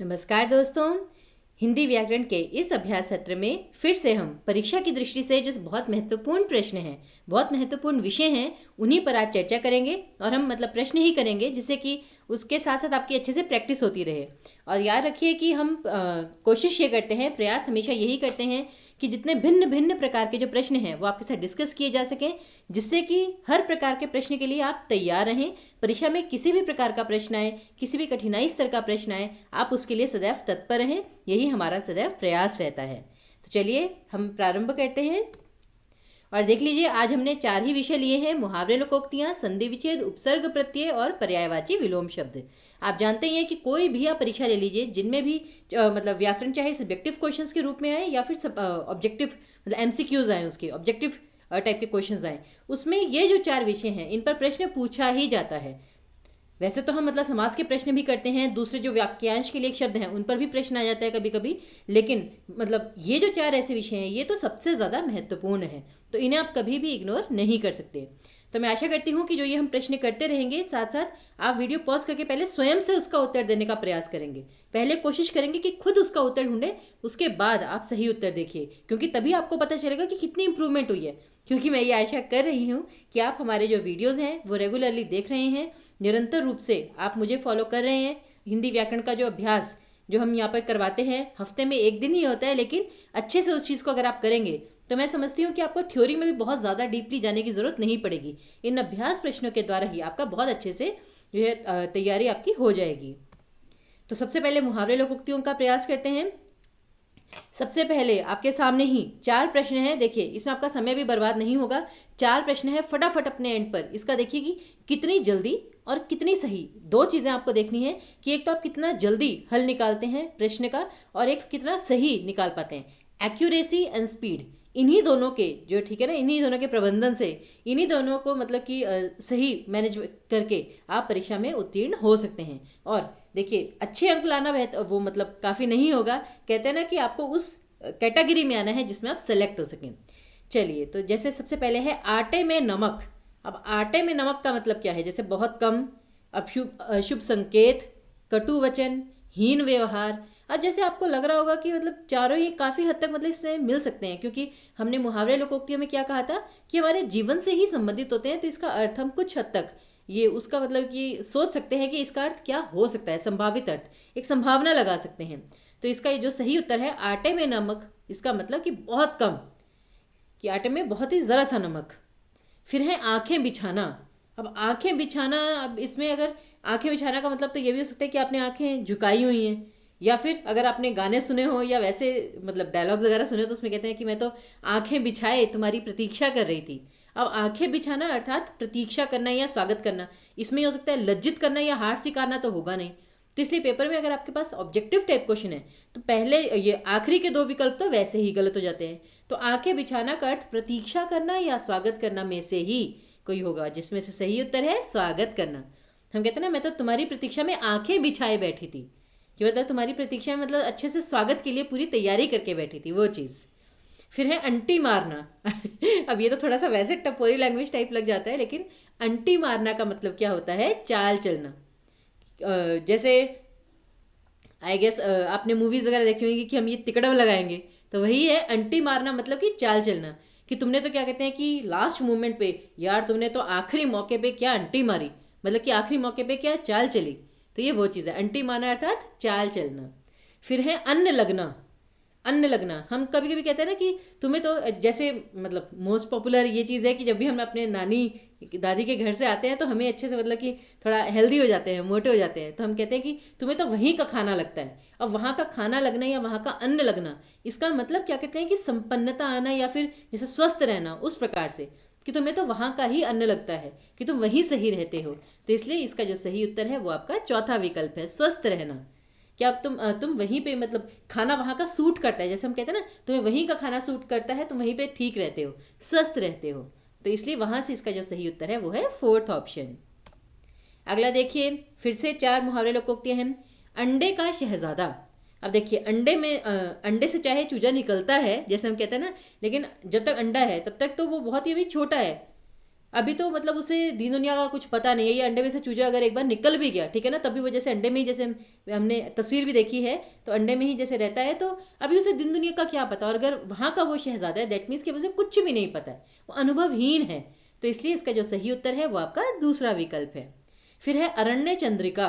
नमस्कार दोस्तों। हिंदी व्याकरण के इस अभ्यास सत्र में फिर से हम परीक्षा की दृष्टि से जो बहुत महत्वपूर्ण प्रश्न हैं, बहुत महत्वपूर्ण विषय हैं, उन्हीं पर आज चर्चा करेंगे। और हम प्रश्न ही करेंगे जिससे कि उसके साथ साथ आपकी अच्छे से प्रैक्टिस होती रहे। और याद रखिए कि हम कोशिश ये करते हैं, प्रयास हमेशा यही करते हैं कि जितने भिन्न भिन्न प्रकार के जो प्रश्न हैं वो आपके साथ डिस्कस किए जा सकें, जिससे कि हर प्रकार के प्रश्न के लिए आप तैयार रहें। परीक्षा में किसी भी प्रकार का प्रश्न आए, किसी भी कठिनाई स्तर का प्रश्न आए, आप उसके लिए सदैव तत्पर रहें। यही हमारा सदैव प्रयास रहता है। तो चलिए हम प्रारंभ करते हैं। और देख लीजिए, आज हमने 4 ही विषय लिए हैं: मुहावरे, लोकोक्तियां, संधि विच्छेद, उपसर्ग प्रत्यय और पर्यायवाची विलोम शब्द। आप जानते ही हैं कि कोई भी आप परीक्षा ले लीजिए, जिनमें भी व्याकरण चाहे सब्जेक्टिव क्वेश्चंस के रूप में आए या फिर ऑब्जेक्टिव एमसीक्यूज आए, उसके ऑब्जेक्टिव टाइप के क्वेश्चंस आए, उसमें ये जो 4 विषय हैं इन पर प्रश्न पूछा ही जाता है। वैसे तो हम समास के प्रश्न भी करते हैं, दूसरे जो वाक्यांश के लिए शब्द हैं उन पर भी प्रश्न आ जाता है कभी कभी, लेकिन ये जो 4 ऐसे विषय हैं ये तो सबसे ज़्यादा महत्वपूर्ण है, तो इन्हें आप कभी भी इग्नोर नहीं कर सकते। तो मैं आशा करती हूँ कि जो ये हम प्रश्न करते रहेंगे, साथ साथ आप वीडियो पॉज करके पहले स्वयं से उसका उत्तर देने का प्रयास करेंगे। पहले कोशिश करेंगे कि खुद उसका उत्तर ढूंढें, उसके बाद आप सही उत्तर देखिए, क्योंकि तभी आपको पता चलेगा कि कितनी इंप्रूवमेंट हुई है। क्योंकि मैं ये आशा कर रही हूँ कि आप हमारे जो वीडियोज़ हैं वो रेगुलरली देख रहे हैं, निरंतर रूप से आप मुझे फॉलो कर रहे हैं। हिंदी व्याकरण का जो अभ्यास जो हम यहाँ पर करवाते हैं, हफ्ते में 1 दिन ही होता है, लेकिन अच्छे से उस चीज़ को अगर आप करेंगे तो मैं समझती हूँ कि आपको थ्योरी में भी बहुत ज़्यादा डीपली जाने की ज़रूरत नहीं पड़ेगी। इन अभ्यास प्रश्नों के द्वारा ही आपका बहुत अच्छे से जो है तैयारी आपकी हो जाएगी। तो सबसे पहले मुहावरे, लोकोक्तियों का प्रयास करते हैं। सबसे पहले आपके सामने ही 4 प्रश्न हैं। देखिए, इसमें आपका समय भी बर्बाद नहीं होगा। 4 प्रश्न है, फटाफट अपने एंड पर इसका देखिए कि कितनी जल्दी और कितनी सही। 2 चीज़ें आपको देखनी है कि एक तो आप कितना जल्दी हल निकालते हैं प्रश्न का, और एक कितना सही निकाल पाते हैं। एक्यूरेसी एंड स्पीड, इन्हीं दोनों के जो ठीक है ना, इन्हीं दोनों के प्रबंधन से, इन्हीं दोनों को कि सही मैनेज करके आप परीक्षा में उत्तीर्ण हो सकते हैं। और देखिए, अच्छे अंक लाना वो काफ़ी नहीं होगा। कहते हैं ना कि आपको उस कैटेगरी में आना है जिसमें आप सेलेक्ट हो सकें। चलिए, तो जैसे सबसे पहले है आटे में नमक। अब आटे में नमक का मतलब क्या है? जैसे बहुत कम, अशुभ संकेत, कटु वचन, हीन व्यवहार। अब जैसे आपको लग रहा होगा कि चारों ही काफ़ी हद तक इसमें मिल सकते हैं, क्योंकि हमने मुहावरे, लोकोक्तियों में क्या कहा था कि हमारे जीवन से ही संबंधित होते हैं, तो इसका अर्थ हम कुछ हद तक ये उसका कि सोच सकते हैं कि इसका अर्थ क्या हो सकता है। संभावित अर्थ, एक संभावना लगा सकते हैं। तो इसका ये जो सही उत्तर है आटे में नमक, इसका कि बहुत कम, कि आटे में बहुत ही ज़रा सा नमक। फिर है आंखें बिछाना। अब आंखें बिछाना, अब इसमें अगर आंखें बिछाना का तो ये भी हो सकता है कि आपने आंखें झुकाई हुई हैं, या फिर अगर आपने गाने सुने हो या वैसे डायलॉग्स वगैरह सुने हो, तो उसमें कहते हैं कि मैं तो आंखें बिछाए तुम्हारी प्रतीक्षा कर रही थी। अब आंखें बिछाना अर्थात प्रतीक्षा करना या स्वागत करना, इसमें हो सकता है लज्जित करना या हार स्वीकारना तो होगा नहीं। तो इसलिए पेपर में अगर आपके पास ऑब्जेक्टिव टाइप क्वेश्चन है तो पहले ये आखिरी के 2 विकल्प तो वैसे ही गलत हो जाते हैं। तो आंखें बिछाना का अर्थ प्रतीक्षा करना या स्वागत करना में से ही कोई होगा, जिसमें से सही उत्तर है स्वागत करना। हम कहते हैं ना, मैं तो तुम्हारी प्रतीक्षा में आंखें बिछाए बैठी थी, कि तुम्हारी प्रतीक्षा में अच्छे से स्वागत के लिए पूरी तैयारी करके बैठी थी, वो चीज़। फिर है अंटी मारना। अब ये तो थोड़ा सा वैसे टपोरी लैंग्वेज टाइप लग जाता है, लेकिन अंटी मारना का मतलब क्या होता है? चाल चलना। जैसे आई गेस आपने मूवीज़ वगैरह देखी होंगी कि हम ये तिकड़म लगाएंगे, तो वही है अंटी मारना, कि चाल चलना। कि तुमने तो क्या कहते हैं कि लास्ट मोमेंट पे, यार तुमने तो आखिरी मौके पे क्या अंटी मारी, कि आखिरी मौके पे क्या चाल चली। तो ये वो चीज़ है, अंटी मारना अर्थात चाल चलना। फिर है अन्न लगना। अन्न लगना, हम कभी कभी कहते हैं ना कि तुम्हें तो जैसे मोस्ट पॉपुलर ये चीज़ है कि जब भी हम अपने नानी दादी के घर से आते हैं तो हमें अच्छे से कि थोड़ा हेल्दी हो जाते हैं, मोटे हो जाते हैं, तो हम कहते हैं कि तुम्हें तो वहीं का खाना लगता है। अब वहाँ का खाना लगना या वहाँ का अन्न लगना, इसका क्या कहते हैं कि संपन्नता आना, या फिर जैसे स्वस्थ रहना, उस प्रकार से कि तुम्हें तो वहाँ का ही अन्न लगता है, कि तुम वहीं सही रहते हो। तो इसलिए इसका जो सही उत्तर है वो आपका चौथा विकल्प है, स्वस्थ रहना। कि अब तुम वहीं पे खाना वहाँ का सूट करता है, जैसे हम कहते हैं ना तुम्हें वहीं का खाना सूट करता है, तुम वहीं पे ठीक रहते हो, स्वस्थ रहते हो। तो इसलिए वहाँ से इसका जो सही उत्तर है वो है 4th ऑप्शन। अगला देखिए, फिर से 4 मुहावरे, लोकोक्तियाँ हैं। अंडे का शहजादा। अब देखिए, अंडे में अंडे से चाहे चूजा निकलता है, जैसे हम कहते हैं ना, लेकिन जब तक अंडा है तब तक तो वो बहुत ही अभी छोटा है। अभी तो मतलब उसे दीन दुनिया का कुछ पता नहीं है, ये अंडे में से चूजा अगर एक बार निकल भी गया, ठीक है ना, तभी वो जैसे अंडे में ही, जैसे हमने तस्वीर भी देखी है, तो अंडे में ही जैसे रहता है, तो अभी उसे दिन दुनिया का क्या पता। और अगर वहाँ का वो शहजादा है, दैट मीन्स कि उसे कुछ भी नहीं पता है, वो अनुभवहीन है। तो इसलिए इसका जो सही उत्तर है वो आपका दूसरा विकल्प है। फिर है अरण्य चंद्रिका।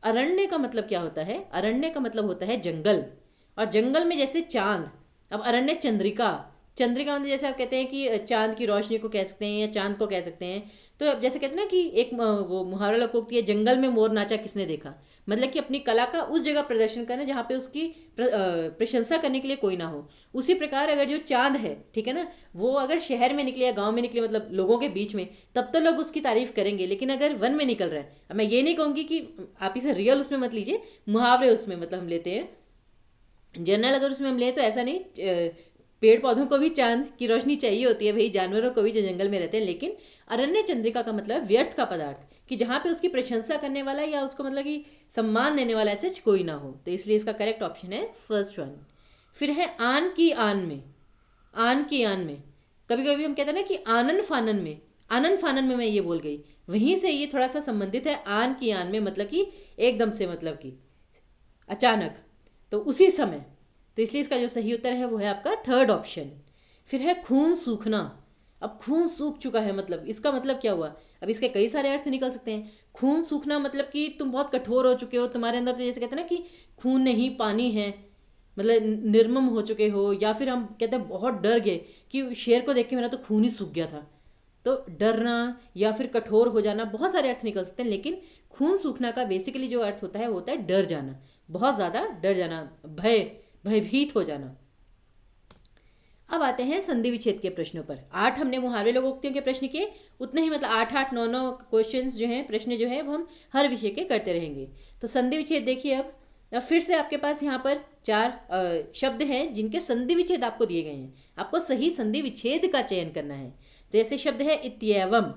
अरण्य का मतलब क्या होता है? अरण्य का मतलब होता है जंगल, और जंगल में जैसे चांद। अब अरण्य चंद्रिका, चंद्रिका मतलब जैसे आप कहते हैं कि चांद की रोशनी को कह सकते हैं या चांद को कह सकते हैं। तो अब जैसे कहते हैं ना कि एक वो मुहावरा लोकोक्ति है, जंगल में मोर नाचा किसने देखा, मतलब कि अपनी कला का उस जगह प्रदर्शन करना जहाँ पे उसकी प्रशंसा करने के लिए कोई ना हो। उसी प्रकार अगर जो चांद है, ठीक है ना, वो अगर शहर में निकले या गांव में निकले, मतलब लोगों के बीच में, तब तो लोग उसकी तारीफ करेंगे। लेकिन अगर वन में निकल रहा है, अब मैं ये नहीं कहूँगी कि आप इसे रियल उसमें मत लीजिए, मुहावरे उसमें मतलब हम लेते हैं, जनरल अगर उसमें हम लें तो ऐसा नहीं। पेड़ पौधों को भी चांद की रोशनी चाहिए होती है, भाई जानवरों को भी जो जंगल में रहते हैं। लेकिन अरण्य चंद्रिका का मतलब व्यर्थ का पदार्थ, कि जहाँ पे उसकी प्रशंसा करने वाला या उसको मतलब कि सम्मान देने वाला ऐसे कोई ना हो। तो इसलिए इसका करेक्ट ऑप्शन है फर्स्ट वन। फिर है आन की आन में। आन की आन में कभी कभी हम कहते हैं ना कि आनन फानन में, आनन फानन में मैं ये बोल गई, वहीं से ये थोड़ा सा संबंधित है। आन की आन में मतलब कि एकदम से, मतलब कि अचानक, तो उसी समय। तो इसलिए इसका जो सही उत्तर है वो है आपका थर्ड ऑप्शन। फिर है खून सूखना। अब खून सूख चुका है, मतलब इसका मतलब क्या हुआ? अब इसके कई सारे अर्थ निकल सकते हैं। खून सूखना मतलब कि तुम बहुत कठोर हो चुके हो, तुम्हारे अंदर तो जैसे कहते हैं ना कि खून नहीं पानी है, मतलब निर्मम हो चुके हो। या फिर हम कहते हैं बहुत डर गए कि शेर को देख के मेरा तो खून ही सूख गया था। तो डरना या फिर कठोर हो जाना, बहुत सारे अर्थ निकल सकते हैं। लेकिन खून सूखना का बेसिकली जो अर्थ होता है वो होता है डर जाना, बहुत ज़्यादा डर जाना, भय, भयभीत हो जाना। अब आते हैं संधि विच्छेद के प्रश्नों पर। 8 हमने मुहावरे लोकोक्तियों के प्रश्न किए, उतने ही मतलब 8 9 क्वेश्चंस जो हैं, प्रश्न जो है वो हम हर विषय के करते रहेंगे। तो संधि विच्छेद देखिए। अब फिर से आपके पास यहाँ पर 4 शब्द हैं जिनके संधि विच्छेद आपको दिए गए हैं। आपको सही संधि विच्छेद का चयन करना है। तो ऐसे शब्द है इत्येवम,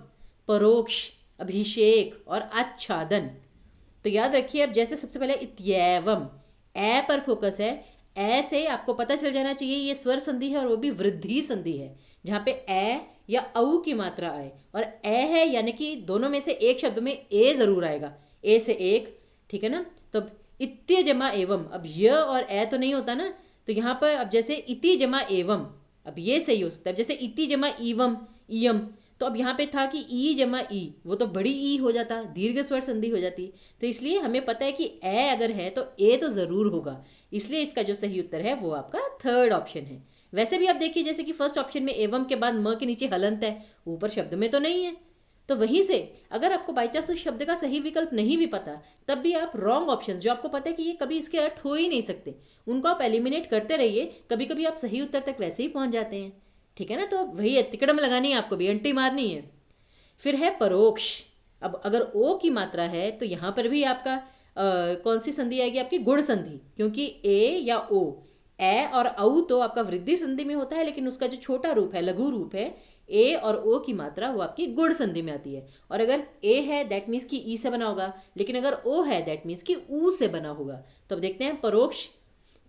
परोक्ष, अभिषेक और आच्छादन। तो याद रखिए, अब जैसे सबसे पहले इत्येवम, ए पर फोकस है। ए से आपको पता चल जाना चाहिए ये स्वर संधि है, और वो भी वृद्धि संधि है, जहाँ पे ए या औ की मात्रा आए। और ए है यानी कि दोनों में से एक शब्द में ए जरूर आएगा, ए से एक, ठीक है ना। तो इत्य जमा एवं, अब य और ए तो नहीं होता ना, तो यहाँ पर अब जैसे इति जमा एवं, अब ये सही हो सकता है। जैसे इति जमा इवम, इयम, तो अब यहाँ पे था कि ई जमा ई, वो तो बड़ी ई हो जाता, दीर्घ स्वर संधि हो जाती। तो इसलिए हमें पता है कि ए अगर है तो ए तो ज़रूर होगा। इसलिए इसका जो सही उत्तर है वो आपका थर्ड ऑप्शन है। वैसे भी आप देखिए, जैसे कि फर्स्ट ऑप्शन में एवं के बाद म के नीचे हलंत है, ऊपर शब्द में तो नहीं है। तो वहीं से अगर आपको बाई चांस उस शब्द का सही विकल्प नहीं भी पता, तब भी आप रॉन्ग ऑप्शन, जो आपको पता है कि ये कभी इसके अर्थ हो ही नहीं सकते, उनको आप एलिमिनेट करते रहिए। कभी कभी आप सही उत्तर तक वैसे ही पहुंच जाते हैं, ठीक है ना। तो वही है, तिकड़म लगानी है आपको भी, एंटी मारनी है। फिर है परोक्ष। अब अगर ओ की मात्रा है तो यहाँ पर भी आपका कौन सी संधि आएगी? आपकी गुण संधि, क्योंकि ए या ओ, ए और औ तो आपका वृद्धि संधि में होता है, लेकिन उसका जो छोटा रूप है, लघु रूप है, ए और ओ की मात्रा, वो आपकी गुण संधि में आती है। और अगर ए है दैट मीन्स कि ई से बना होगा, लेकिन अगर ओ है दैट मीन्स कि ऊ से बना होगा। तो अब देखते हैं, परोक्ष,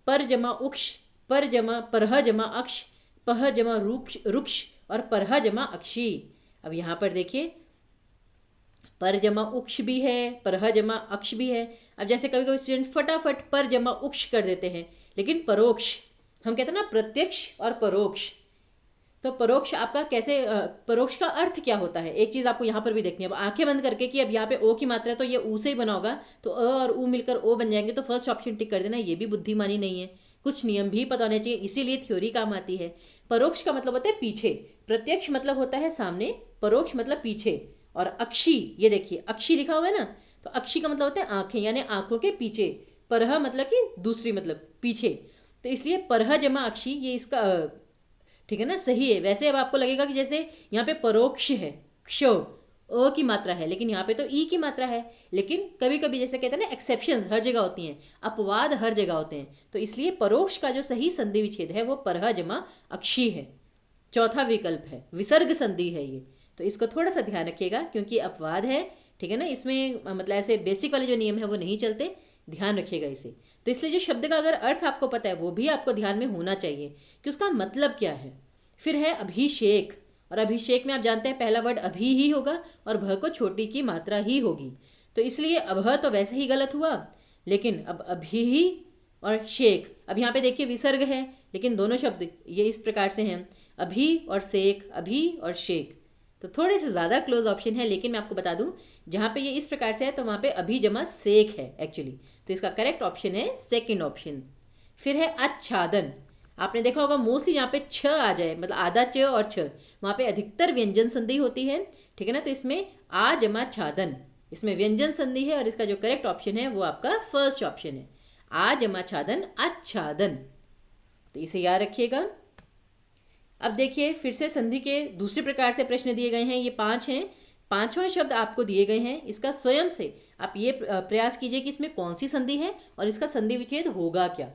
पर जमा उक्ष, पर जमा परह जमा अक्ष, पह जमा रुक्ष रुक्ष और परह जमा अक्षी। अब यहाँ पर देखिए, पर जमा उक्ष भी है, परह जमा अक्ष भी है। अब जैसे कभी कभी स्टूडेंट फटाफट पर जमा उक्ष कर देते हैं, लेकिन परोक्ष, हम कहते हैं ना प्रत्यक्ष और परोक्ष। तो परोक्ष आपका कैसे, परोक्ष का अर्थ क्या होता है, एक चीज़ आपको यहाँ पर भी देखनी है। अब आंखें बंद करके कि अब यहाँ पे ओ की मात्रा है तो ये ऊ से ही बना होगा, तो अ और ऊ मिलकर ओ बन जाएंगे, तो फर्स्ट ऑप्शन टिक कर देना। ये भी बुद्धिमानी नहीं है, कुछ नियम भी पता होने चाहिए, इसीलिए थ्योरी काम आती है। परोक्ष का मतलब होता है पीछे, प्रत्यक्ष मतलब होता है सामने, परोक्ष मतलब पीछे। और अक्षी, ये देखिए अक्षी लिखा हुआ है ना, तो अक्षी का मतलब होता है आंखें, यानी आंखों के पीछे। परह मतलब कि दूसरी, मतलब पीछे। तो इसलिए परह जमा अक्षी, ये इसका ठीक है ना, सही है। वैसे अब आपको लगेगा कि जैसे यहाँ पे परोक्ष है, क्ष अ की मात्रा है, लेकिन यहाँ पे तो ई की मात्रा है। लेकिन कभी कभी जैसे कहते हैं ना, एक्सेप्शंस हर जगह होती हैं, अपवाद हर जगह होते हैं। तो इसलिए परोक्ष का जो सही संधि विच्छेद है वो परह जमा अक्षी है, चौथा विकल्प है, विसर्ग संधि है ये। तो इसको थोड़ा सा ध्यान रखिएगा, क्योंकि अपवाद है, ठीक है ना, इसमें मतलब ऐसे बेसिक वाले जो नियम है वो नहीं चलते, ध्यान रखिएगा इसे। तो इसलिए जो शब्द का अगर अर्थ आपको पता है वो भी आपको ध्यान में होना चाहिए कि उसका मतलब क्या है। फिर है अभिषेक, और अभिषेक में आप जानते हैं पहला वर्ड अभी ही होगा और भ को छोटी की मात्रा ही होगी, तो इसलिए अभ तो वैसे ही गलत हुआ, लेकिन अब अभी ही और शेक, अब यहाँ पे देखिए विसर्ग है, लेकिन दोनों शब्द ये इस प्रकार से हैं, अभी और सेक, अभी और शेक, तो थोड़े से ज़्यादा क्लोज ऑप्शन है। लेकिन मैं आपको बता दूं जहाँ पे ये इस प्रकार से है तो वहाँ पे अभी जमा सेक है एक्चुअली, तो इसका करेक्ट ऑप्शन है सेकंड ऑप्शन। फिर है आच्छादन। आपने देखा होगा मोस्टली यहाँ पे छ आ जाए, मतलब आधा च और छ, वहाँ पे अधिकतर व्यंजन संधि होती है, ठीक है ना, तो इसमें आ जमा छादन, इसमें व्यंजन संधि है और इसका जो करेक्ट ऑप्शन है वो आपका फर्स्ट ऑप्शन है, आ जमा छादन आच्छादन, तो इसे याद रखिएगा। अब देखिए फिर से संधि के दूसरे प्रकार से प्रश्न दिए गए हैं, ये 5 हैं, पांचवा शब्द आपको दिए गए हैं, इसका स्वयं से आप ये प्रयास कीजिए कि इसमें कौन सी संधि है और इसका संधि विच्छेद होगा क्या,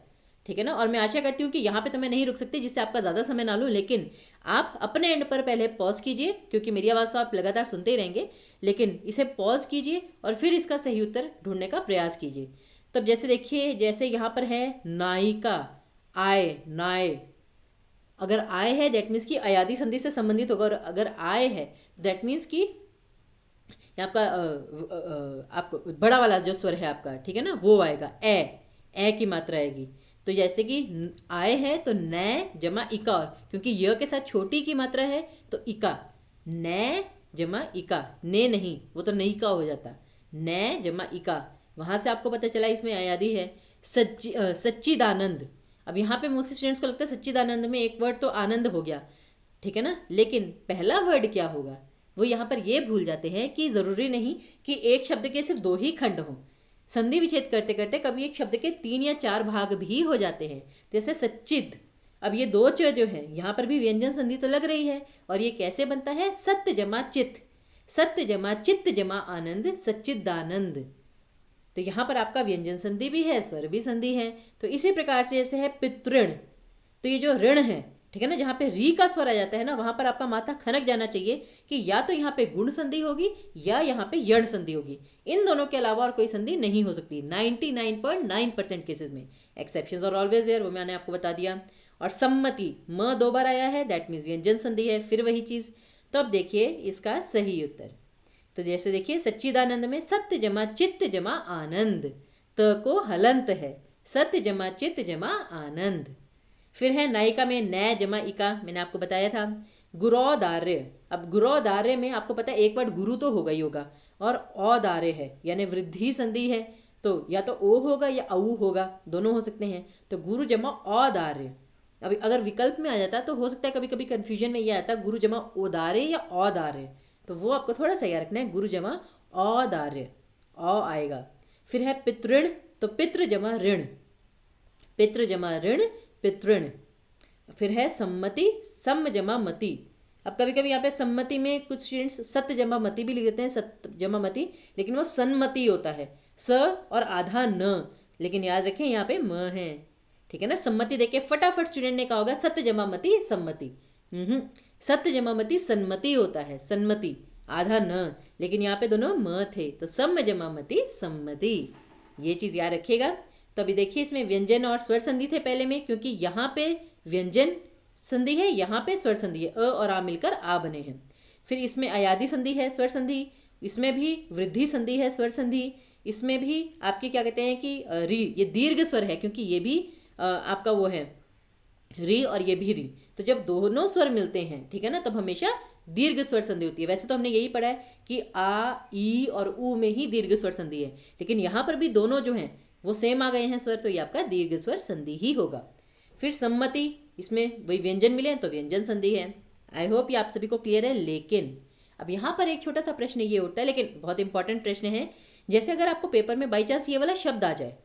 ठीक है ना। और मैं आशा करती हूँ कि यहाँ पे तो मैं नहीं रुक सकती जिससे आपका ज़्यादा समय ना लूँ, लेकिन आप अपने एंड पर पहले पॉज कीजिए, क्योंकि मेरी आवाज़ तो आप लगातार सुनते ही रहेंगे, लेकिन इसे पॉज कीजिए और फिर इसका सही उत्तर ढूंढने का प्रयास कीजिए। तब जैसे देखिए, जैसे यहाँ पर है नायिका, आय, नाय, अगर आय है दैट मीन्स कि अयादि संधि से संबंधित होगा, और अगर आय है दैट मीन्स कि आपका आपको बड़ा वाला जो स्वर है आपका, ठीक है ना, वो आएगा, ए की मात्रा आएगी। तो जैसे कि आय है तो न जमा इका, क्योंकि य के साथ छोटी की मात्रा है तो इका, न जमा इका, ने नहीं, वो तो नहीं का हो जाता, न जमा इका, वहाँ से आपको पता चला इसमें अयादि है। सच्चिदानंद, अब यहाँ पे मोस्ट स्टूडेंट्स को लगता है सच्चिदानंद में एक वर्ड तो आनंद हो गया, ठीक है ना, लेकिन पहला वर्ड क्या होगा वो यहाँ पर ये भूल जाते हैं कि ज़रूरी नहीं कि एक शब्द के सिर्फ 2 ही खंड हों, संधि विच्छेद करते करते कभी एक शब्द के 3 या 4 भाग भी हो जाते हैं, जैसे सच्चिद, अब ये 2 च जो है यहाँ पर भी व्यंजन संधि तो लग रही है, और ये कैसे बनता है, सत्य जमा चित्त, सत्य जमा चित्त जमा आनंद, सच्चिदानंद, तो यहाँ पर आपका व्यंजन संधि भी है, स्वर भी संधि है। तो इसी प्रकार से जैसे है पितृण, तो ये जो ऋण है, ठीक है ना, जहाँ पे री का स्वर आ जाता है ना, वहाँ पर आपका माथा खनक जाना चाहिए कि या तो यहाँ पे गुण संधि होगी या यहाँ पे यण संधि होगी, इन दोनों के अलावा और कोई संधि नहीं हो सकती 99.9% केसेस में। एक्सेप्शंस आर ऑलवेज देयर, वो मैंने आपको बता दिया। और सम्मति, म 2 बार आया है दैट मीन्स व्यंजन संधि है, फिर वही चीज़। तो अब देखिए इसका सही उत्तर, तो जैसे देखिए सच्चिदानंद में सत्य जमा चित्त जमा आनंद, त को हलंत है, सत्य जमा चित्त जमा आनंद। फिर है नायिका में न जमा इका, मैंने आपको बताया था। गुरौदार्य, अब गुरौदार्य में आपको पता है एक वर्ड गुरु तो होगा ही होगा, और औदार्य है यानी वृद्धि संधि है, तो या तो ओ होगा या औ होगा, दोनों हो सकते हैं, तो गुरु जमा औदार्य। अभी अगर विकल्प में आ जाता तो हो सकता है कभी कभी कन्फ्यूजन में ये आता गुरु जमा ओदार्य या औदार्य, तो वो आपको थोड़ा सा याद रखना है, गुरु जमा औदार्य, औ आएगा। फिर है पितृण, तो पितृ जमा ऋण, पितृ जमा ऋण, पितृण। फिर है सम्मति, सम जमा मति, अब कभी कभी यहाँ पे सम्मति में कुछ स्टूडेंट्स सत्य जमा मति भी लिख देते हैं, सत्य जमा मति, लेकिन वो सन्मति होता है, स और आधा न, लेकिन याद रखें यहाँ पे म है, ठीक है ना। सम्मति देखे फटाफट स्टूडेंट ने कहा होगा सत्य जमा मति सम्मति, सत्य जमा मति सन्मति होता है, सन्मति आधा न, लेकिन यहाँ पे दोनों म थे, तो सम जमा मति सम्मति, ये चीज़ याद रखिएगा। तो अभी देखिए इसमें व्यंजन और स्वर संधि थे पहले में, क्योंकि यहाँ पे व्यंजन संधि है, यहाँ पे स्वर संधि है, अ और आ मिलकर आ बने हैं। फिर इसमें अयादि संधि है, स्वर संधि, इसमें भी वृद्धि संधि है, स्वर संधि, इसमें भी आपके क्या कहते हैं कि री, ये दीर्घ स्वर है क्योंकि ये भी आपका वो है री और ये भी री, तो जब दोनों स्वर मिलते हैं, ठीक है ना, तब हमेशा दीर्घ स्वर संधि होती है। वैसे तो हमने यही पढ़ा है कि आ, ई और ऊ में ही दीर्घ स्वर संधि है, लेकिन यहाँ पर भी दोनों जो हैं वो सेम आ गए हैं स्वर, तो ये आपका दीर्घ स्वर संधि ही होगा। फिर सम्मति, इसमें वही व्यंजन मिले हैं तो व्यंजन संधि है। आई होप ये आप सभी को क्लियर है। लेकिन अब यहाँ पर एक छोटा सा प्रश्न ये उठता है, लेकिन बहुत इंपॉर्टेंट प्रश्न है, जैसे अगर आपको पेपर में बाई चांस ये वाला शब्द आ जाए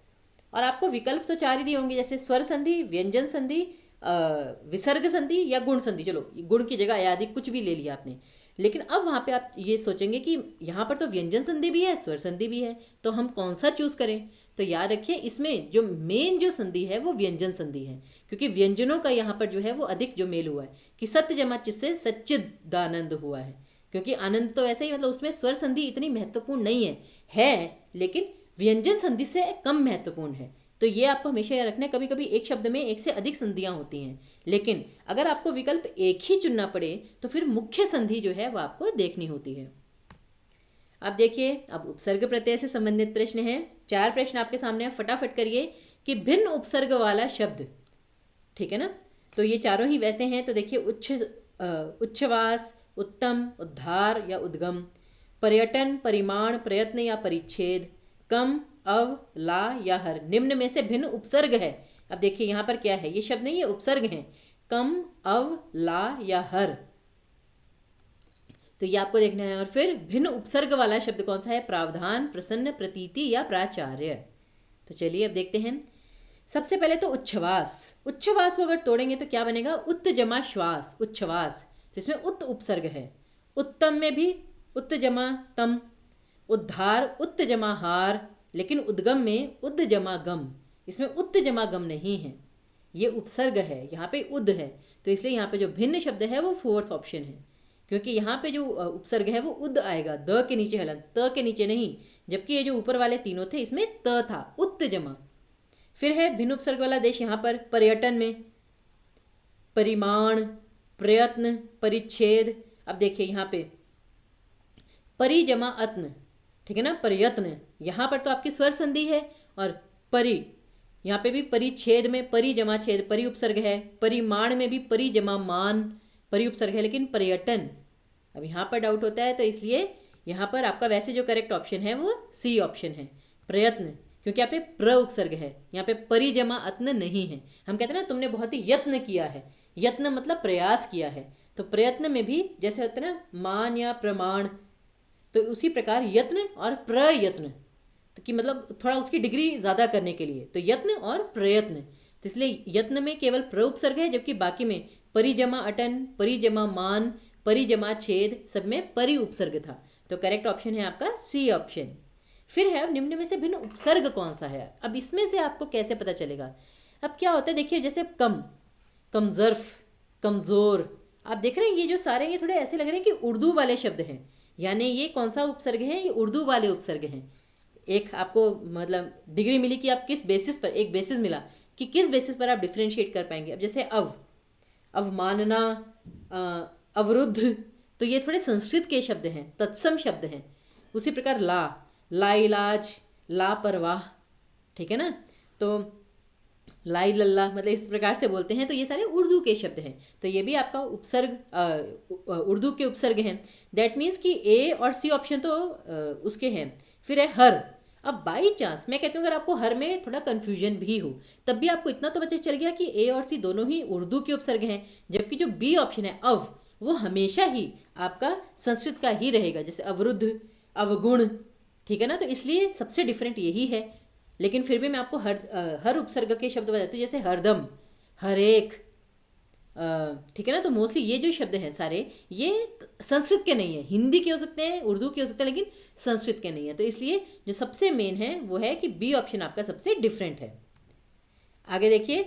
और आपको विकल्प तो 4 ही दिए होंगे, जैसे स्वर संधि, व्यंजन संधि, विसर्ग संधि या गुण संधि, चलो गुण की जगह अयादि कुछ भी ले लिया आपने, लेकिन अब वहाँ पे आप ये सोचेंगे कि यहाँ पर तो व्यंजन संधि भी है, स्वर संधि भी है, तो हम कौन सा चूज करें। तो याद रखिए इसमें जो मेन जो संधि है वो व्यंजन संधि है, क्योंकि व्यंजनों का यहाँ पर जो है वो अधिक जो मेल हुआ है कि सत्य जमा चित्त से सच्चिदानंद हुआ है, क्योंकि आनंद तो ऐसे ही, मतलब उसमें स्वर संधि इतनी महत्वपूर्ण नहीं है लेकिन व्यंजन संधि से कम महत्वपूर्ण है, तो तो ये आपको हमेशा याद रखना है, कभी कभी एक शब्द में एक से अधिक संधियां होती हैं, लेकिन अगर आपको विकल्प एक ही चुनना पड़े तो फिर मुख्य संधि जो है वो आपको देखनी होती है। अब देखिए, अब उपसर्ग प्रत्यय से संबंधित प्रश्न है। 4 प्रश्न आपके सामने हैं, फटाफट करिए कि भिन्न उपसर्ग वाला शब्द, ठीक है ना। तो ये चारों ही वैसे हैं। तो देखिए, उच्छ्वास, उत्तम, उद्धार या उद्गम, पर्यटन, परिमाण, प्रयत्न या परिच्छेद, कम, अव, ला या हर निम्न में से भिन्न उपसर्ग है। अब देखिए यहाँ पर क्या है, ये शब्द नहीं, ये उपसर्ग हैं, कम, अव, ला या हर। तो ये आपको देखना है। और फिर भिन्न उपसर्ग वाला शब्द कौन सा है, प्रावधान, प्रसन्न, प्रतीति या प्राचार्य। तो चलिए अब देखते हैं। सबसे पहले तो उच्छ्वास। उच्छ्वास को अगर तोड़ेंगे तो क्या बनेगा, उत्त जमा श्वास, उच्छ्वास। तो इसमें उत्त उपसर्ग है। उत्तम में भी उत्त जमा तम, उद्धार उत्त जमा हार, लेकिन उद्गम में उद्द जमा गम, इसमें उत्त जमा गम नहीं है, ये उपसर्ग है, यहाँ पे उद है। तो इसलिए यहाँ पे जो भिन्न शब्द है वो 4th ऑप्शन है, क्योंकि यहाँ पे जो उपसर्ग है वो उद आएगा, द के नीचे हलन, त के नीचे नहीं। जबकि ये जो ऊपर वाले तीनों थे इसमें त था, उत्त जमा। फिर है भिन्न उपसर्ग वाला देश, यहाँ पर पर्यटन में परिमाण, प्रयत्न, परिच्छेद। अब देखिए यहाँ पे परि जमा अत्न, ठीक है ना, प्रयत्न। यहाँ पर तो आपकी स्वर संधि है, और परि, यहाँ पे भी परिच्छेद में परि जमा छेद, परि उपसर्ग है। परिमाण में भी परि जमा मान, परि उपसर्ग है, लेकिन पर्यटन, अब यहाँ पर डाउट होता है, तो इसलिए यहाँ पर आपका वैसे जो करेक्ट ऑप्शन है वो सी ऑप्शन है, प्रयत्न, क्योंकि यहाँ पे प्र उपसर्ग है, यहाँ पे परि जमा अत्न नहीं है। हम कहते हैं ना, तुमने बहुत ही यत्न किया है, यत्न मतलब प्रयास किया है, तो प्रयत्न में भी जैसे होता है ना मान या प्रमाण, तो उसी प्रकार यत्न और प्रयत्न, तो कि मतलब थोड़ा उसकी डिग्री ज़्यादा करने के लिए, तो यत्न और प्रयत्न। तो इसलिए यत्न में केवल प्र उपसर्ग है, जबकि बाकी में परिजमा अटन, परिजमा मान, परिजमा छेद, सब में परि उपसर्ग था। तो करेक्ट ऑप्शन है आपका सी ऑप्शन। फिर है, अब निम्न में से भिन्न उपसर्ग कौन सा है। अब इसमें से आपको कैसे पता चलेगा। अब क्या होता है, देखिए जैसे कम, कमजर्फ, कमज़ोर, आप देख रहे हैं ये जो सारे ये थोड़े ऐसे लग रहे हैं कि उर्दू वाले शब्द हैं, यानी ये कौन सा उपसर्ग है, ये उर्दू वाले उपसर्ग हैं। एक आपको मतलब डिग्री मिली कि आप किस बेसिस पर, एक बेसिस मिला कि किस बेसिस पर आप डिफ्रेंशिएट कर पाएंगे। अब जैसे अवमानना, अवरुद्ध, तो ये थोड़े संस्कृत के शब्द हैं, तत्सम शब्द हैं। उसी प्रकार लाइलाज, लापरवाह, ठीक है ना, तो लाई लल्ला, मतलब इस प्रकार से बोलते हैं। तो ये सारे उर्दू के शब्द हैं, तो ये भी आपका उपसर्ग उर्दू के उपसर्ग हैं। दैट मीन्स कि ए और सी ऑप्शन तो उसके हैं। फिर है हर। अब बाई चांस मैं कहती हूँ अगर आपको हर में थोड़ा कन्फ्यूजन भी हो, तब भी आपको इतना तो पता चल गया कि ए और सी दोनों ही उर्दू के उपसर्ग हैं, जबकि जो बी ऑप्शन है अव, वो हमेशा ही आपका संस्कृत का ही रहेगा, जैसे अवरुद्ध, अवगुण, ठीक है ना। तो इसलिए सबसे डिफरेंट यही है। लेकिन फिर भी मैं आपको हर उपसर्ग के शब्द बताती हूँ, जैसे हरदम, हरेक, ठीक है ना। तो मोस्टली ये जो शब्द हैं सारे ये संस्कृत के नहीं है, हिंदी के हो सकते हैं, उर्दू के हो सकते हैं, लेकिन संस्कृत के नहीं है। तो इसलिए जो सबसे मेन है वो है कि बी ऑप्शन आपका सबसे डिफरेंट है। आगे देखिए,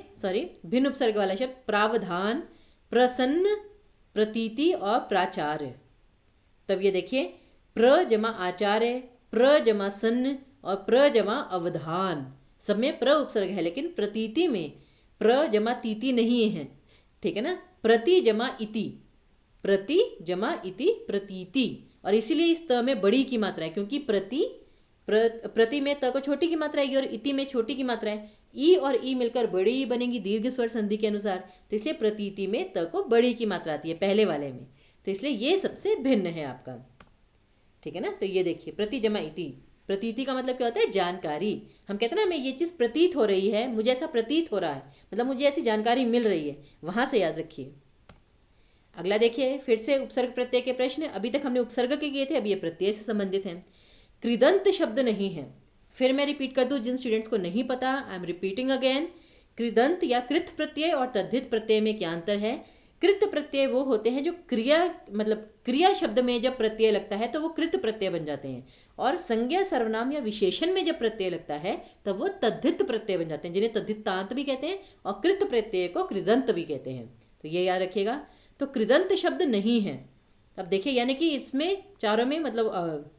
भिन्न उपसर्ग वाला शब्द प्रावधान, प्रसन्न, प्रतीति और प्राचार्य। तब ये देखिए, प्र जमा आचार्य, प्र जमा सन्न और प्र जमा अवधान, सब में प्र उपसर्ग है, लेकिन प्रतीति में प्र जमा तीति नहीं है, ठीक है ना। प्रति जमा इति, प्रति जमा इति प्रतीति, और इसीलिए इस त में बड़ी की मात्रा है, क्योंकि प्रति में त को छोटी की मात्रा आएगी और इति में छोटी की मात्रा है। ई और ई मिलकर बड़ी बनेगी दीर्घ स्वर संधि के अनुसार, तो इसलिए प्रतीति में त को बड़ी की मात्रा आती है पहले वाले में, तो इसलिए ये सबसे भिन्न है आपका, ठीक है ना। तो ये देखिए, प्रति जमा इति, प्रतीति का मतलब क्या होता है, जानकारी। हम कहते हैं ना, मैं ये चीज़ प्रतीत हो रही है, मुझे ऐसा प्रतीत हो रहा है, मतलब मुझे ऐसी जानकारी मिल रही है, वहाँ से याद रखिए। अगला देखिए, फिर से उपसर्ग प्रत्यय के प्रश्न। अभी तक हमने उपसर्ग के किए थे, अब ये प्रत्यय से संबंधित हैं। कृदंत शब्द नहीं है। फिर मैं रिपीट कर दूँ, जिन स्टूडेंट्स को नहीं पता, आई एम रिपीटिंग अगेन। कृदंत या कृत प्रत्यय और तद्धित प्रत्यय में क्या अंतर है। कृत प्रत्यय वो होते हैं जो क्रिया, मतलब क्रिया शब्द में जब प्रत्यय लगता है तो वो कृत प्रत्यय बन जाते हैं, और संज्ञा, सर्वनाम या विशेषण में जब प्रत्यय लगता है तब वो तद्धित प्रत्यय बन जाते हैं, जिन्हें तद्धितांत भी कहते हैं, और कृत प्रत्यय को कृदंत भी कहते हैं। तो ये याद रखिएगा। तो कृदंत शब्द नहीं है। अब देखिए, यानी कि इसमें चारों में मतलब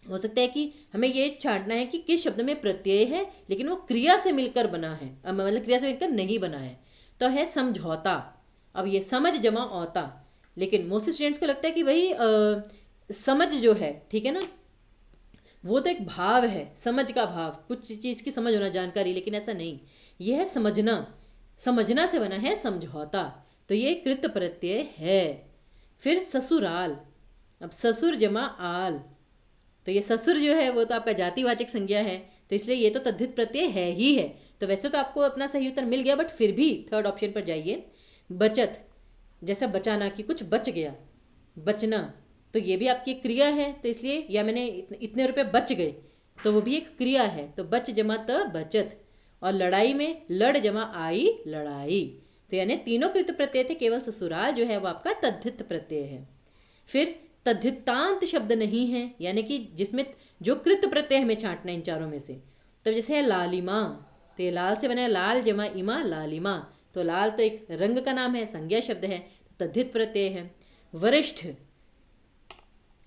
हो सकता है कि हमें ये छांटना है कि किस शब्द में प्रत्यय है लेकिन वो क्रिया से मिलकर बना है, मतलब क्रिया से मिलकर नहीं बना है। तो है समझौता। अब ये समझ जमा औता, लेकिन मोस्ट स्टूडेंट्स को लगता है कि भाई समझ जो है, ठीक है ना, वो तो एक भाव है, समझ का भाव, कुछ चीज़ की समझ होना, जानकारी, लेकिन ऐसा नहीं। यह है समझना, समझना से बना है समझौता, तो ये कृत प्रत्यय है। फिर ससुराल। अब ससुर जमा आल, तो ये ससुर जो है वो तो आपका जातिवाचक संज्ञा है, तो इसलिए ये तो तद्धित प्रत्यय है ही है। तो वैसे तो आपको अपना सही उत्तर मिल गया, बट फिर भी थर्ड ऑप्शन पर जाइए। बचत, जैसा बचाना कि कुछ बच गया, बचना, तो ये भी आपकी एक क्रिया है, तो इसलिए, या मैंने इतने रुपए बच गए, तो वो भी एक क्रिया है, तो बच जमा त बचत। और लड़ाई में लड़ जमा आई लड़ाई, तो यानी तीनों कृत प्रत्यय थे, केवल ससुराल जो है वो आपका तद्धित प्रत्यय है। फिर तद्धितांत शब्द नहीं है, यानी कि जिसमें जो कृत प्रत्यय हमें छांटना है इन चारों में से। तो जैसे है लालिमा, तो ये लाल से बना है लाल जमा इमा लालिमा, तो लाल तो एक रंग का नाम है, संज्ञा शब्द है, तो तद्धित प्रत्यय है। वरिष्ठ,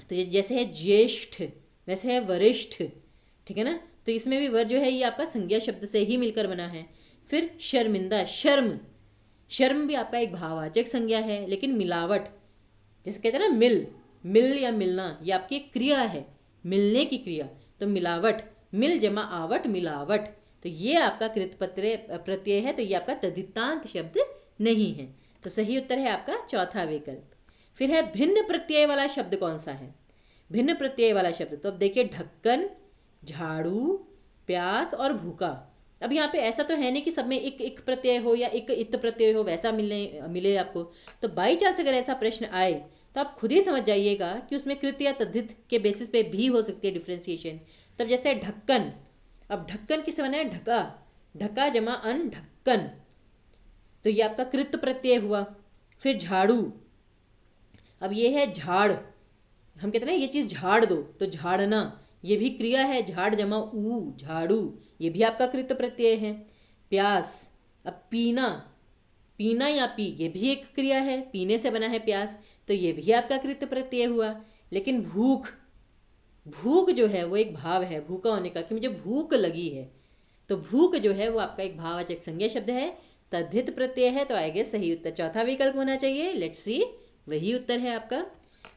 तो जैसे है ज्येष्ठ वैसे है वरिष्ठ, ठीक है ना, तो इसमें भी वर जो है ये आपका संज्ञा शब्द से ही मिलकर बना है। फिर शर्मिंदा, शर्म, शर्म भी आपका एक भाववाचक संज्ञा है, लेकिन मिलावट, जैसे कहते हैं ना मिल, मिल या मिलना, ये आपकी एक क्रिया है, मिलने की क्रिया, तो मिलावट, मिल जमा आवट मिलावट, तो ये आपका कृत प्रत्यय है, तो ये आपका तद्धितांत शब्द नहीं है। तो सही उत्तर है आपका चौथा विकल्प। फिर है भिन्न प्रत्यय वाला शब्द कौन सा है? भिन्न प्रत्यय वाला शब्द, तो अब देखिए ढक्कन, झाड़ू, प्यास और भूखा। अब यहाँ पे ऐसा तो है नहीं कि सब में एक एक प्रत्यय हो या एक इत प्रत्यय हो, वैसा मिले आपको। तो बाई चांस अगर ऐसा प्रश्न आए तो आप खुद ही समझ जाइएगा कि उसमें कृत या तद्धित के बेसिस पे भी हो सकती है डिफ्रेंसिएशन। तब जैसे ढक्कन, अब ढक्कन किससे बना है? ढका, ढका जमा अन ढक्कन, तो ये आपका कृत प्रत्यय हुआ। फिर झाड़ू, अब ये है झाड़, हम कहते हैं ना ये चीज़ झाड़ दो, तो झाड़ना, ये भी क्रिया है, झाड़ जमा ऊ झाड़ू, ये भी आपका कृत प्रत्यय है। प्यास, अब पीना, पीना या पी, ये भी एक क्रिया है, पीने से बना है प्यास, तो ये भी आपका कृत प्रत्यय हुआ। लेकिन भूख, भूख जो है वो एक भाव है, भूखा होने का, कि मुझे भूख लगी है, तो भूख जो है वो आपका एक भाववाचक संज्ञा शब्द है, तद्धित प्रत्यय है, तो आएगा सही उत्तर चौथा विकल्प होना चाहिए। लेट्स सी, वही उत्तर है आपका।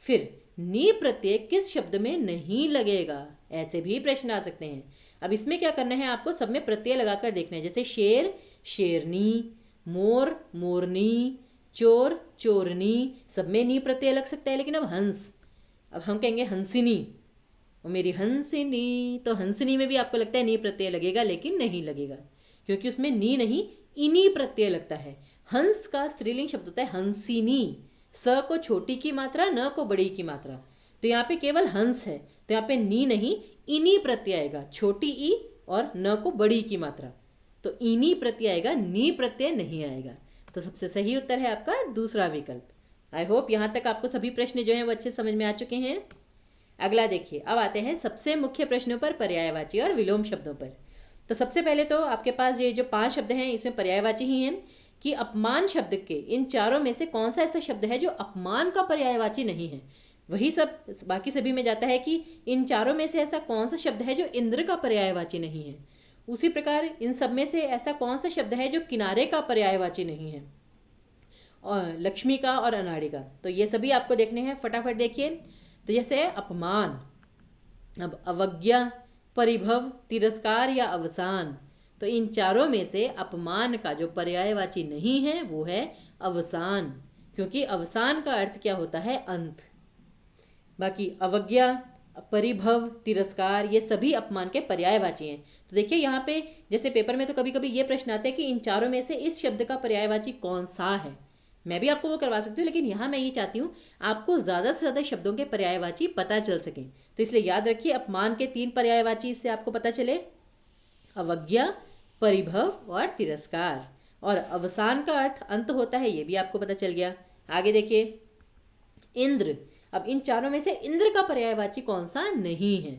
फिर नी प्रत्यय किस शब्द में नहीं लगेगा? ऐसे भी प्रश्न आ सकते हैं। अब इसमें क्या करना है आपको, सब में प्रत्यय लगाकर देखना है, जैसे शेर शेरनी, मोर मोरनी, चोर चोरनी, सब में नी प्रत्यय लग सकता है। लेकिन अब हंस, अब हम कहेंगे हंसिनी, और मेरी हंसिनी, तो हंसिनी में भी आपको लगता है नी प्रत्यय लगेगा, लेकिन नहीं लगेगा, क्योंकि उसमें नी नहीं इनी प्रत्यय लगता है। हंस का स्त्रीलिंग शब्द होता है हंसिनी, स को छोटी की मात्रा, न को बड़ी की मात्रा, तो यहाँ पे केवल हंस है, तो यहाँ पे नी नहीं इनी प्रत्यय आएगा, छोटी ई और न को बड़ी की मात्रा, तो इनी प्रत्यय आएगा, नी प्रत्यय नहीं आएगा। तो सबसे सही उत्तर है आपका दूसरा विकल्प। आई होप यहाँ तक आपको सभी प्रश्न जो हैं वो अच्छे समझ में आ चुके हैं। अगला देखिए, अब आते हैं सबसे मुख्य प्रश्नों पर, पर्यायवाची और विलोम शब्दों पर। तो सबसे पहले तो आपके पास ये जो 5 शब्द हैं इसमें पर्यायवाची ही हैं, कि अपमान शब्द के इन चारों में से कौन सा ऐसा शब्द है जो अपमान का पर्यायवाची नहीं है। वही सब बाकी सभी में जाता है कि इन चारों में से ऐसा कौन सा शब्द है जो इंद्र का पर्यायवाची नहीं है। उसी प्रकार इन सब में से ऐसा कौन सा शब्द है जो किनारे का पर्यायवाची नहीं है, और लक्ष्मी का और अनाड़ी का। तो ये सभी आपको देखने हैं, फटाफट देखिए। तो जैसे अपमान, अब अवज्ञा, परिभव, तिरस्कार या अवसान, तो इन चारों में से अपमान का जो पर्यायवाची नहीं है वो है अवसान, क्योंकि अवसान का अर्थ क्या होता है? अंत। बाकी अवज्ञा, परिभव, तिरस्कार, ये सभी अपमान के पर्यायवाची हैं। तो देखिए यहाँ पे जैसे पेपर में तो कभी कभी ये प्रश्न आते हैं कि इन चारों में से इस शब्द का पर्यायवाची कौन सा है। मैं भी आपको वो करवा सकती हूँ, लेकिन यहाँ मैं ये चाहती हूँ आपको ज़्यादा से ज़्यादा शब्दों के पर्यायवाची पता चल सकें। तो इसलिए याद रखिए अपमान के 3 पर्यायवाची इससे आपको पता चले, अवज्ञा, परिभव और तिरस्कार, और अवसान का अर्थ अंत होता है, ये भी आपको पता चल गया। आगे देखिए इंद्र, अब इन चारों में से इंद्र का पर्यायवाची कौन सा नहीं है?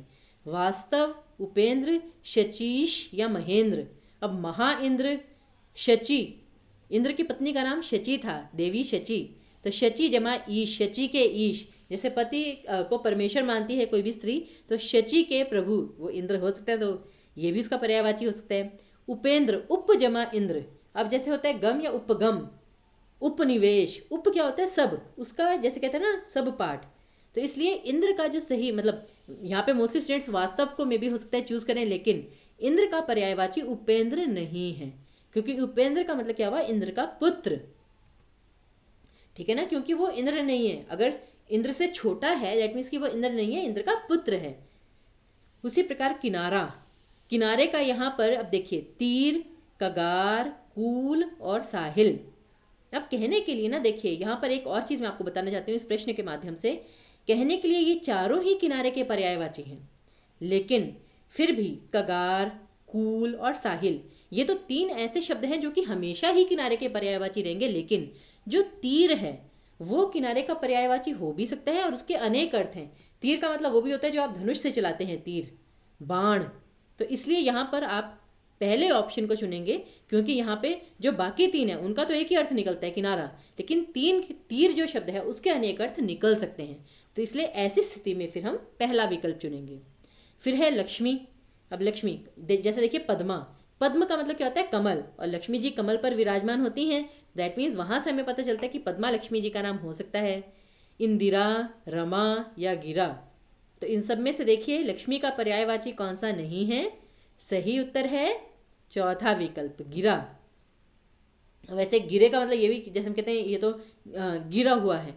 वास्तव, उपेंद्र, शचीश या महेंद्र। अब महाइंद्र, शची, इंद्र की पत्नी का नाम शची था, देवी शची, तो शची जमा ईश, शची के ईश, जैसे पति को परमेश्वर मानती है कोई भी स्त्री, तो शची के प्रभु वो इंद्र हो सकता है, तो ये भी उसका पर्यायवाची हो सकता है। उपेंद्र, उप जमा इंद्र। अब जैसे होता है गम या उपगम, उपनिवेश, उप क्या होता है सब, उसका जैसे कहते हैं ना सब पाठ, तो इसलिए इंद्र का जो सही मतलब यहाँ पे मोस्टली स्टूडेंट्स वास्तव को में भी हो सकता है चूज करें, लेकिन इंद्र का पर्यायवाची उपेंद्र नहीं है, क्योंकि उपेंद्र का मतलब क्या हुआ, इंद्र का पुत्र, ठीक है ना, क्योंकि वो इंद्र नहीं है। अगर इंद्र से छोटा है दैट मीन्स कि वो इंद्र नहीं है, इंद्र का पुत्र है। उसी प्रकार किनारा, किनारे का यहाँ पर अब देखिए तीर, कगार, कूल और साहिल। अब कहने के लिए ना देखिए यहाँ पर एक और चीज़ मैं आपको बताना चाहती हूँ इस प्रश्न के माध्यम से। कहने के लिए ये चारों ही किनारे के पर्यायवाची हैं, लेकिन फिर भी कगार, कूल और साहिल ये तो तीन ऐसे शब्द हैं जो कि हमेशा ही किनारे के पर्यायवाची रहेंगे, लेकिन जो तीर है वो किनारे का पर्यायवाची हो भी सकता है और उसके अनेक अर्थ हैं। तीर का मतलब वो भी होता है जो आप धनुष से चलाते हैं, तीर, बाण। तो इसलिए यहाँ पर आप पहले ऑप्शन को चुनेंगे, क्योंकि यहाँ पे जो बाकी तीन है उनका तो एक ही अर्थ निकलता है किनारा, लेकिन तीन तीर जो शब्द है उसके अनेक अर्थ निकल सकते हैं, तो इसलिए ऐसी स्थिति में फिर हम पहला विकल्प चुनेंगे। फिर है लक्ष्मी। अब लक्ष्मी जैसे देखिए पद्मा, पद्म का मतलब क्या होता है कमल, और लक्ष्मी जी कमल पर विराजमान होती हैं, दैट मीन्स वहाँ से हमें पता चलता है कि पद्मा लक्ष्मी जी का नाम हो सकता है। इंदिरा, रमा या गिरा, तो इन सब में से देखिए लक्ष्मी का पर्यायवाची कौन सा नहीं है, सही उत्तर है चौथा विकल्प गिरा। वैसे गिरे का मतलब ये भी जैसे हम कहते हैं ये तो गिरा हुआ है,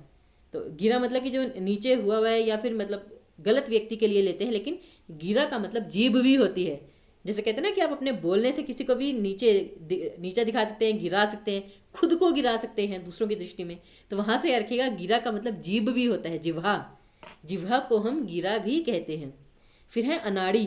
तो गिरा मतलब कि जो नीचे हुआ है या फिर मतलब गलत व्यक्ति के लिए लेते हैं, लेकिन गिरा का मतलब जीभ भी होती है। जैसे कहते हैं ना कि आप अपने बोलने से किसी को भी नीचा दिखा सकते हैं, गिरा सकते हैं, खुद को गिरा सकते हैं दूसरों की दृष्टि में, तो वहाँ से रखिएगा गिरा का मतलब जीभ भी होता है, जिह्वा, जिह्वा को हम गिरा भी कहते हैं। फिर है अनाड़ी।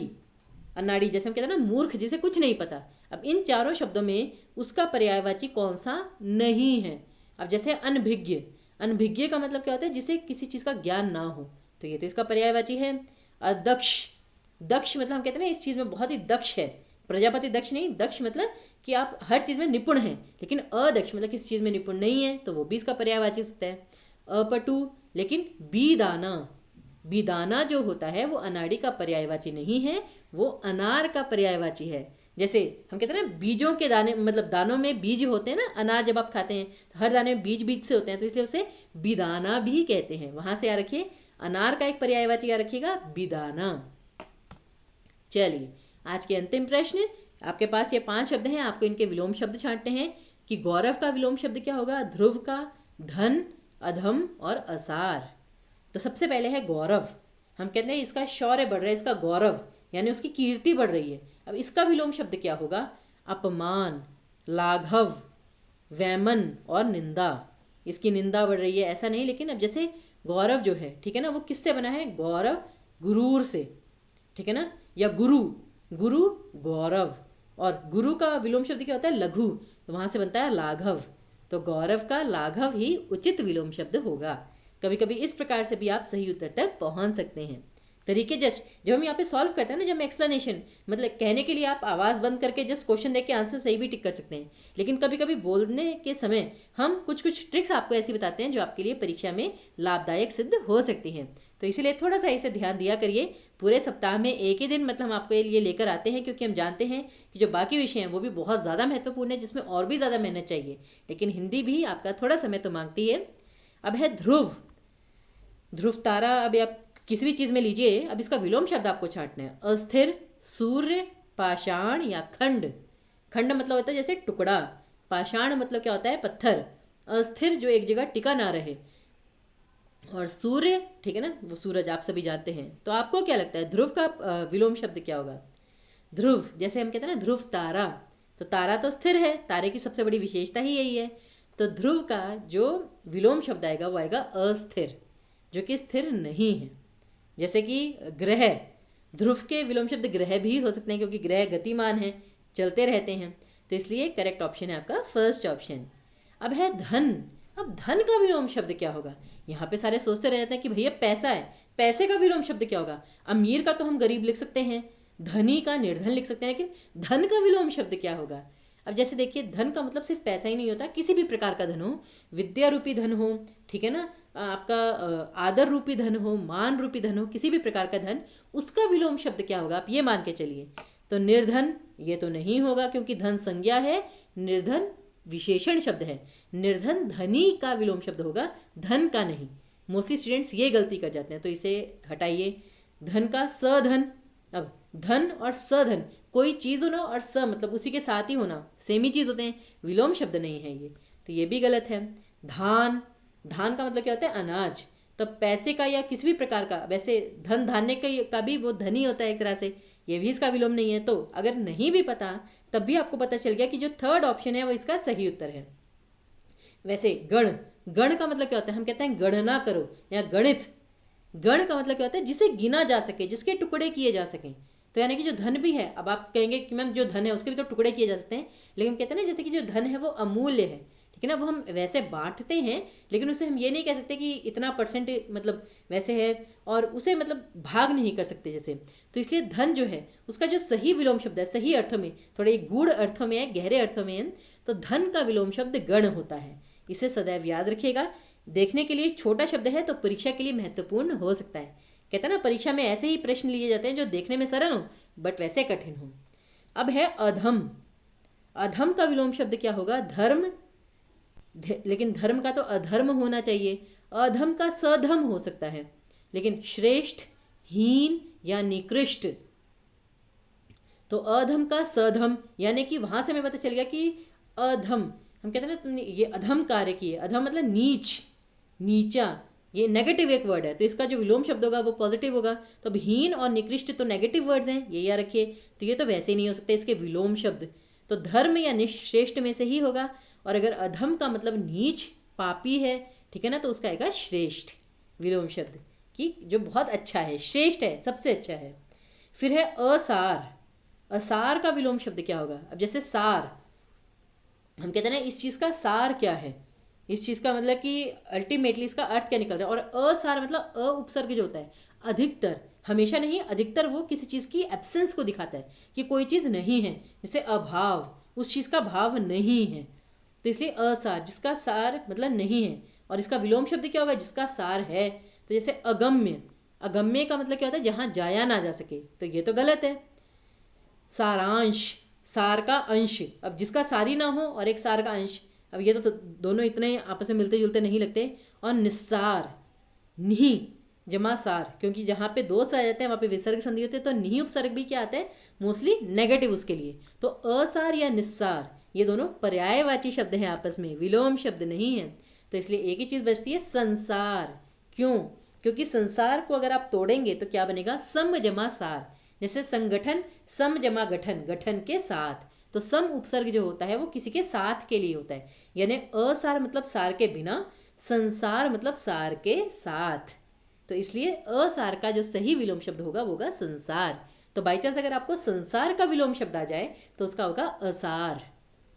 अनाड़ी जैसे हम कहते हैं ना मूर्ख, जिसे कुछ नहीं पता। अब इन चारों शब्दों में उसका पर्यायवाची कौन सा नहीं है। अब जैसे अनभिज्ञ, अनभिज्ञ का मतलब क्या होता है, जिसे किसी चीज़ का ज्ञान ना हो, तो ये तो इसका पर्यायवाची है। अदक्ष, दक्ष मतलब हम कहते हैं ना इस चीज़ में बहुत ही दक्ष है, प्रजापति दक्ष नहीं, दक्ष मतलब कि आप हर चीज़ में निपुण हैं, लेकिन अदक्ष मतलब किसी चीज़ में निपुण नहीं है, तो वो भी इसका पर्यायवाची हो सकता है। अपटु, लेकिन बीदाना, बीदाना जो होता है वो अनाड़ी का पर्यायवाची नहीं है, वो अनार का पर्यायवाची है। जैसे हम कहते हैं ना बीजों के दाने, मतलब दानों में बीज होते हैं ना, अनार जब आप खाते हैं तो हर दाने में बीज बीज से होते हैं, तो इसलिए उसे बिदाना भी कहते हैं। वहाँ से याद रखिए अनार का एक पर्यायवाची याद रखिएगा बिदाना। चलिए आज के अंतिम प्रश्न, आपके पास ये 5 शब्द हैं, आपको इनके विलोम शब्द छांटने हैं कि गौरव का विलोम शब्द क्या होगा, ध्रुव का धन, अधम और असार। तो सबसे पहले है गौरव। हम कहते हैं इसका शौर्य बढ़ रहा है, इसका गौरव यानी उसकी कीर्ति बढ़ रही है। अब इसका विलोम शब्द क्या होगा, अपमान, लाघव, वैमन और निंदा। इसकी निंदा बढ़ रही है ऐसा नहीं, लेकिन अब जैसे गौरव जो है, ठीक है ना, वो किससे बना है, गौरव गुरूर से, ठीक है ना, या गुरु, गुरु गौरव, और गुरु का विलोम शब्द क्या होता है, लघु, तो वहाँ से बनता है लाघव, तो गौरव का लाघव ही उचित विलोम शब्द होगा। कभी कभी इस प्रकार से भी आप सही उत्तर तक पहुँच सकते हैं। तरीके जस्ट जब हम यहाँ पे सॉल्व करते हैं ना, जब हम एक्सप्लेनेशन मतलब कहने के लिए आप आवाज़ बंद करके जस्ट क्वेश्चन देख के आंसर सही भी टिक कर सकते हैं, लेकिन कभी कभी बोलने के समय हम कुछ कुछ ट्रिक्स आपको ऐसी बताते हैं जो आपके लिए परीक्षा में लाभदायक सिद्ध हो सकती हैं। तो इसीलिए थोड़ा सा इसे ध्यान दिया करिए। पूरे सप्ताह में एक ही दिन मतलब हम आपको ये लेकर आते हैं, क्योंकि हम जानते हैं कि जो बाकी विषय हैं वो भी बहुत ज़्यादा महत्वपूर्ण है, जिसमें और भी ज़्यादा मेहनत चाहिए, लेकिन हिंदी भी आपका थोड़ा समय तो मांगती है। अब है ध्रुव, ध्रुव तारा। अब आप किसी भी चीज़ में लीजिए, अब इसका विलोम शब्द आपको छांटना है, अस्थिर, सूर्य, पाषाण या खंड। खंड मतलब होता है जैसे टुकड़ा, पाषाण मतलब क्या होता है, पत्थर, अस्थिर जो एक जगह टिका ना रहे, और सूर्य, ठीक है ना, वो सूरज आप सभी जानते हैं। तो आपको क्या लगता है ध्रुव का विलोम शब्द क्या होगा, ध्रुव जैसे हम कहते हैं ना ध्रुव तारा, तो तारा तो स्थिर है, तारे की सबसे बड़ी विशेषता ही यही है, तो ध्रुव का जो विलोम शब्द आएगा वो आएगा अस्थिर, जो कि स्थिर नहीं है। जैसे कि ग्रह, ध्रुव के विलोम शब्द ग्रह भी हो सकते हैं, क्योंकि ग्रह गतिमान है, चलते रहते हैं, तो इसलिए करेक्ट ऑप्शन है आपका फर्स्ट ऑप्शन। अब है धन। अब धन का विलोम शब्द क्या होगा, यहाँ पे सारे सोचते रह जाते हैं कि भैया पैसा है, पैसे का विलोम शब्द क्या होगा। अमीर का तो हम गरीब लिख सकते हैं, धनी का निर्धन लिख सकते हैं, लेकिन धन का विलोम शब्द क्या होगा। अब जैसे देखिए धन का मतलब सिर्फ पैसा ही नहीं होता, किसी भी प्रकार का धन हो, विद्या रूपी धन हो, ठीक है ना, आपका आदर रूपी धन हो, मान रूपी धन हो, किसी भी प्रकार का धन, उसका विलोम शब्द क्या होगा, आप ये मान के चलिए। तो निर्धन ये तो नहीं होगा क्योंकि धन संज्ञा है, निर्धन विशेषण शब्द है। निर्धन धनी का विलोम शब्द होगा, धन का नहीं। मोस्टली स्टूडेंट्स ये गलती कर जाते हैं, तो इसे हटाइए। धन का सधन, अब धन और सधन कोई चीज़ होना और स मतलब उसी के साथ ही होना, सेम ही चीज़ होते हैं, विलोम शब्द नहीं है ये, तो ये भी गलत है। धान, धान का मतलब क्या होता है, अनाज। तो पैसे का या किसी भी प्रकार का, वैसे धन धान्य का भी वो धन ही होता है एक तरह से, ये भी इसका विलोम नहीं है। तो अगर नहीं भी पता तब भी आपको पता चल गया कि जो थर्ड ऑप्शन है वो इसका सही उत्तर है। वैसे गण, गण का मतलब क्या होता है, हम कहते हैं गणना करो या गणित। गण का मतलब क्या होता है, जिसे गिना जा सके, जिसके टुकड़े किए जा सकें। तो यानी कि जो धन भी है, अब आप कहेंगे कि मैम जो धन है उसके भी तो टुकड़े किए जा सकते हैं, लेकिन कहते हैं ना जैसे कि जो धन है वो अमूल्य है, ठीक है ना, वो हम वैसे बांटते हैं, लेकिन उसे हम ये नहीं कह सकते कि इतना परसेंट मतलब वैसे है, और उसे मतलब भाग नहीं कर सकते जैसे। तो इसलिए धन जो है उसका जो सही विलोम शब्द है, सही अर्थों में, थोड़े गूढ़ अर्थों में है, गहरे अर्थों में है, तो धन का विलोम शब्द गण होता है। इसे सदैव याद रखिएगा। देखने के लिए छोटा शब्द है तो परीक्षा के लिए महत्वपूर्ण हो सकता है। कहते हैं ना परीक्षा में ऐसे ही प्रश्न लिए जाते हैं जो देखने में सरल हो बट वैसे कठिन हो। अब है अधम। अधम का विलोम शब्द क्या होगा, धर्म, लेकिन धर्म का तो अधर्म होना चाहिए। अधम का सधम हो सकता है, लेकिन श्रेष्ठ, हीन या निकृष्ट। तो अधम का सधम, यानी कि वहां से हमें पता चल गया कि अधम, हम कहते हैं ना तुमने ये अधम कार्य किए, अधम मतलब नीच, नीचा, ये नेगेटिव एक वर्ड है, तो इसका जो विलोम शब्द होगा वो पॉजिटिव होगा। तो अब हीन और निकृष्ट तो नेगेटिव वर्ड्स हैं, ये याद रखिए। तो ये तो वैसे ही नहीं हो सकते इसके विलोम शब्द, तो धर्म या निश्रेष्ठ में से ही होगा। और अगर अधम का मतलब नीच, पापी है, ठीक है ना, तो उसका आएगा श्रेष्ठ विलोम शब्द, कि जो बहुत अच्छा है, श्रेष्ठ है, सबसे अच्छा है। फिर है असार। असार का विलोम शब्द क्या होगा, अब जैसे सार, हम कहते हैं ना इस चीज़ का सार क्या है, इस चीज़ का मतलब कि अल्टीमेटली इसका अर्थ क्या निकल रहा है। और असार मतलब अ उपसर्ग जो होता है, अधिकतर, हमेशा नहीं, अधिकतर वो किसी चीज़ की एब्सेंस को दिखाता है कि कोई चीज़ नहीं है, जैसे अभाव, उस चीज़ का भाव नहीं है, तो इसलिए असार, जिसका सार मतलब नहीं है। और इसका विलोम शब्द क्या होगा, जिसका सार है। तो जैसे अगम्य, अगम्य का मतलब क्या होता है, जहाँ जाया ना जा सके, तो ये तो गलत है। सारांश, सार का अंश, अब जिसका सारी ना हो और एक सार का अंश, अब ये तो दोनों इतने आपस में मिलते जुलते नहीं लगते। और निस्सार, निही जमा सार, क्योंकि जहाँ पे दो सा आ जाते हैं वहाँ पे विसर्ग संधि होते हैं, तो निही उपसर्ग भी क्या आता है, मोस्टली नेगेटिव उसके लिए। तो असार या निस्सार ये दोनों पर्यायवाची शब्द हैं आपस में, विलोम शब्द नहीं है। तो इसलिए एक ही चीज़ बचती है, संसार। क्यों, क्योंकि संसार को अगर आप तोड़ेंगे तो क्या बनेगा, सम जमा सार। जैसे संगठन, सम जमा गठन, गठन के साथ, तो सम उपसर्ग जो होता है वो किसी के साथ के लिए होता है, यानी असार मतलब सार के बिना, संसार मतलब सार के साथ। तो इसलिए असार का जो सही विलोम शब्द होगा वो होगा संसार। तो बाई चांस अगर आपको संसार का विलोम शब्द आ जाए तो उसका होगा असार,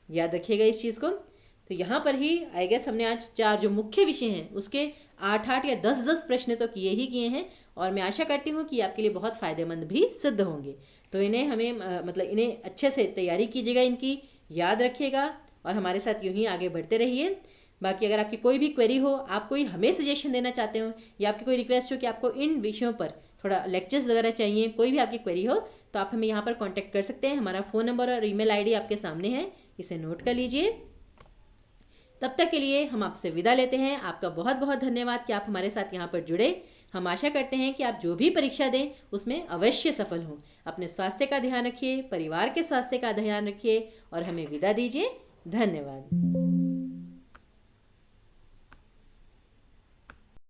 याद रखिएगा इस चीज़ को। तो यहाँ पर ही आई गेस हमने आज 4 जो मुख्य विषय हैं उसके 8-8 या 10-10 प्रश्न तो किए ही किए हैं, और मैं आशा करती हूँ कि आपके लिए बहुत फ़ायदेमंद भी सिद्ध होंगे। तो इन्हें हमें मतलब इन्हें अच्छे से तैयारी कीजिएगा, इनकी याद रखिएगा और हमारे साथ यूं ही आगे बढ़ते रहिए। बाकी अगर आपकी कोई भी क्वेरी हो, आप कोई हमें सजेशन देना चाहते हो, या आपकी कोई रिक्वेस्ट हो कि आपको इन विषयों पर थोड़ा लेक्चर्स वगैरह चाहिए, कोई भी आपकी क्वेरी हो, तो आप हमें यहाँ पर कांटेक्ट कर सकते हैं। हमारा फ़ोन नंबर और ईमेल आईडी आपके सामने है, इसे नोट कर लीजिए। तब तक के लिए हम आपसे विदा लेते हैं। आपका बहुत बहुत धन्यवाद कि आप हमारे साथ यहाँ पर जुड़े। हम आशा करते हैं कि आप जो भी परीक्षा दें उसमें अवश्य सफल हों। अपने स्वास्थ्य का ध्यान रखिए, परिवार के स्वास्थ्य का ध्यान रखिए और हमें विदा दीजिए। धन्यवाद।